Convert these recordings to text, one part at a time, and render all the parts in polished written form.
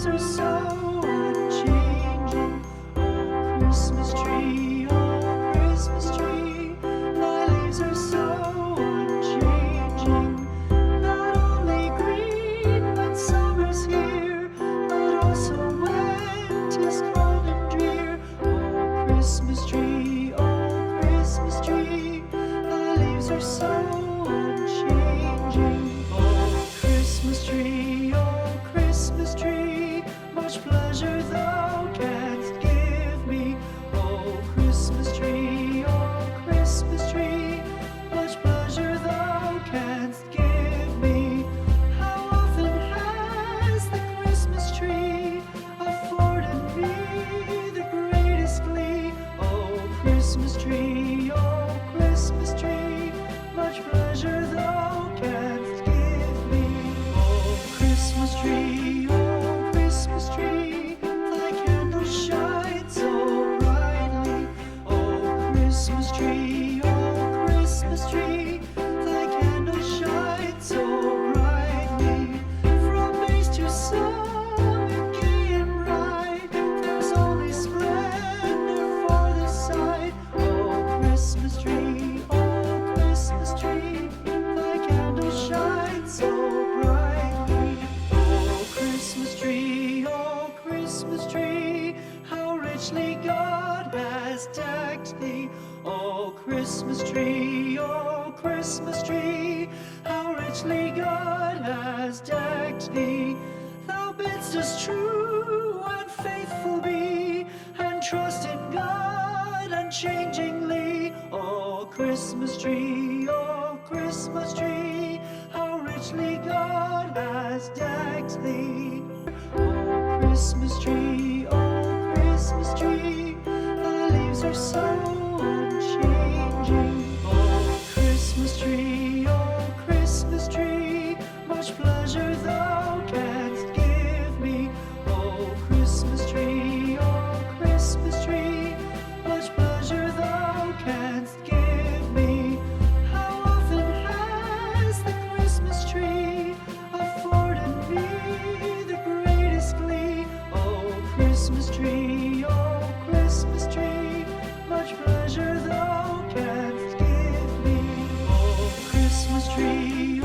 are so unchanging. Oh, Christmas tree, oh, Christmas tree, thy leaves are so unchanging. Not only green when summer's here, but also when 'tis cold and drear. Oh, Christmas tree, thy leaves are so unchanging. Oh, Christmas tree, much pleasure thou canst give me. Oh, Christmas tree, much pleasure thou canst give me. How often has the Christmas tree afforded me the greatest glee? Oh, Christmas tree, much pleasure thou canst give me. Oh, Christmas tree, thy candles shine so brightly. Oh, Christmas tree, thy candles shine so brightly. From base to summit, gay and bright, there's only splendor for the sight. Oh, Christmas tree, thy candles shine so brightly. Oh, Christmas tree, how richly God has decked thee. Oh, Christmas tree, how richly God has decked thee. Thou bidst us true and faithful be, and trust in God unchangingly. Oh, Christmas tree, how richly God has decked thee. Oh, Christmas tree, thy leaves are so unchanging. Oh, Christmas tree, much pleasure thou canst give me. Oh, Christmas tree, much pleasure thou canst give me. How often has the Christmas tree afforded me the greatest glee? Oh, Christmas tree, much pleasure thou canst give me. Oh, Christmas tree,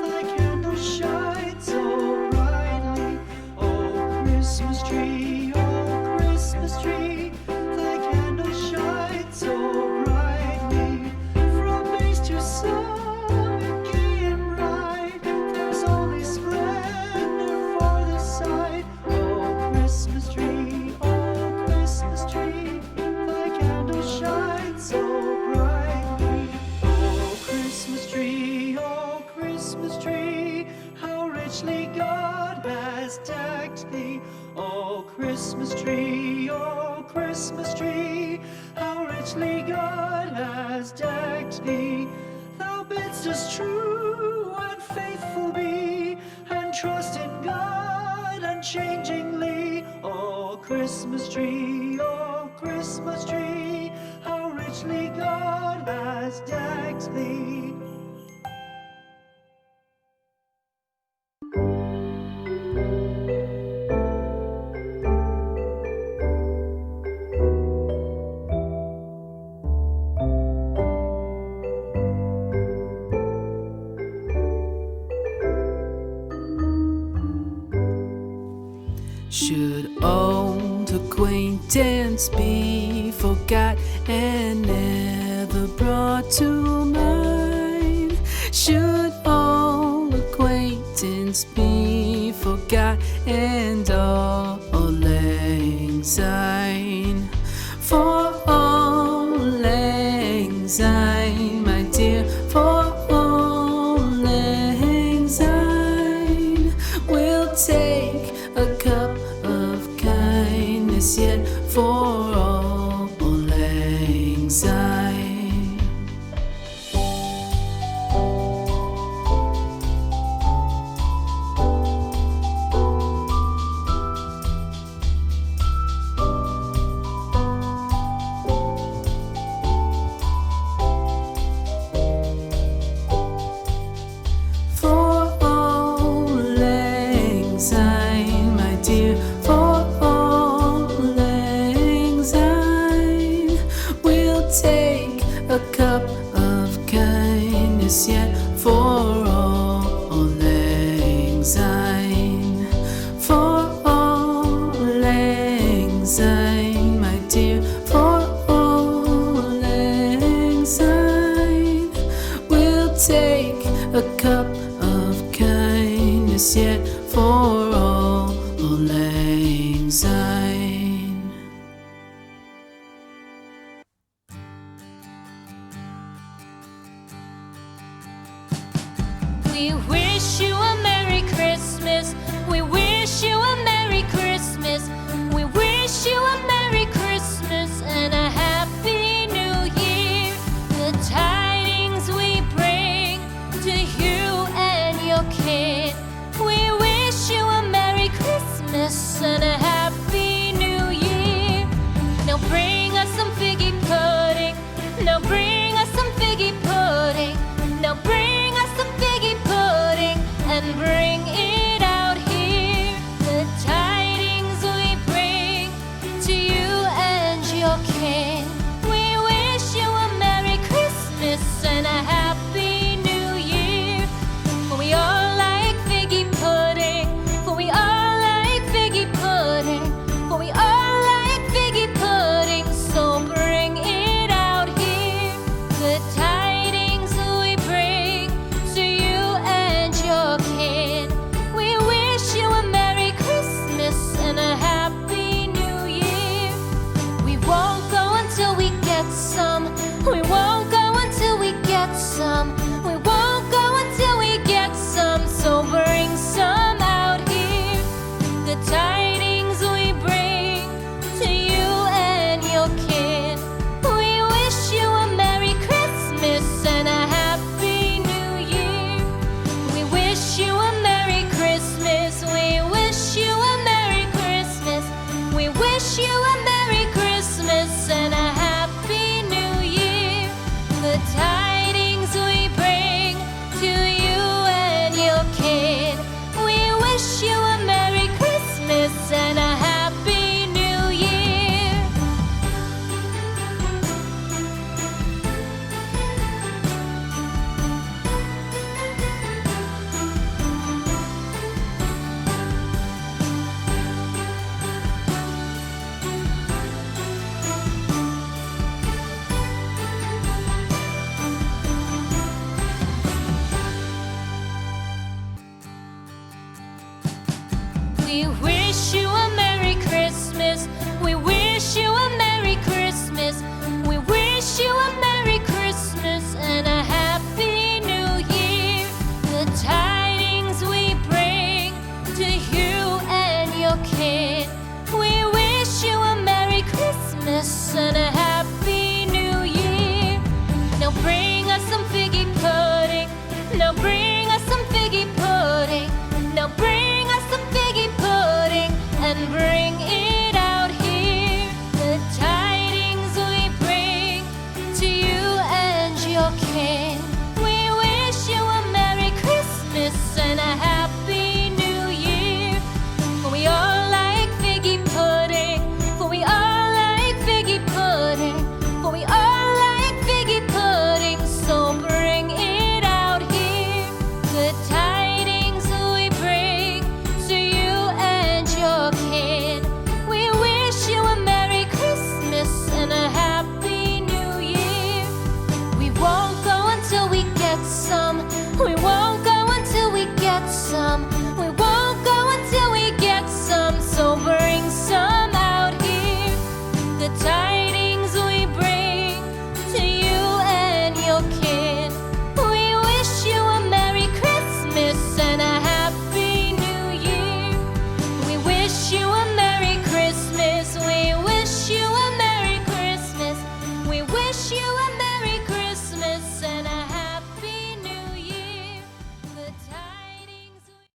thy candles shine so brightly. Oh, Christmas tree, thy candles shine so brightly. From base to summit, gay and bright, there's only splendor for the sight. Oh, Christmas tree, thy candles shine so brightly. Oh, Christmas tree, how richly God has decked thee. Oh, Christmas tree, how richly God has decked thee. Thou bidst us true and faithful be, and trust in God unchangingly. Oh, Christmas tree, how richly God has decked thee. Should old acquaintance be forgot and never brought to mind? Should old acquaintance be forgot and all lang syne? For all lang syne, my dear, for all lang syne, we'll take a cup of kindness yet for all lang syne. cup of kindness yet for all lang syne. We wish you a Merry Christmas. We wish you a Merry Christmas. We wish you a Merry Christmas and a Happy New Year. The tidings we bring to you and your kin. We wish you a Merry Christmas and a Happy New Year. Now bring us some figgy pudding. Now bring us some figgy pudding. Now bring us some figgy pudding and bring it out here. The tidings we bring to you and your kin. We wish you a Merry Christmas and a Happy New Year. For we all like figgy pudding. For we all like figgy pudding. For we all like figgy pudding. So bring it out here. The tidings we bring to you and your kin. We wish you a Merry Christmas and a Happy New Year. We won't go until we get some. We won't go until we get some. We won't go until we get some. So bring some out here. The tidings we bring to you and your kin. We wish you a Merry Christmas and a Happy New Year. We wish you a Merry Christmas. We wish you a Merry Christmas. We wish you a Merry Christmas and a Happy New Year. The tidings we bring to you and your kin. We wish you a Merry Christmas and a Happy New Year. We wish you a Merry Christmas. We wish you a Merry Christmas. We wish you a Merry Christmas and a Happy New Year. The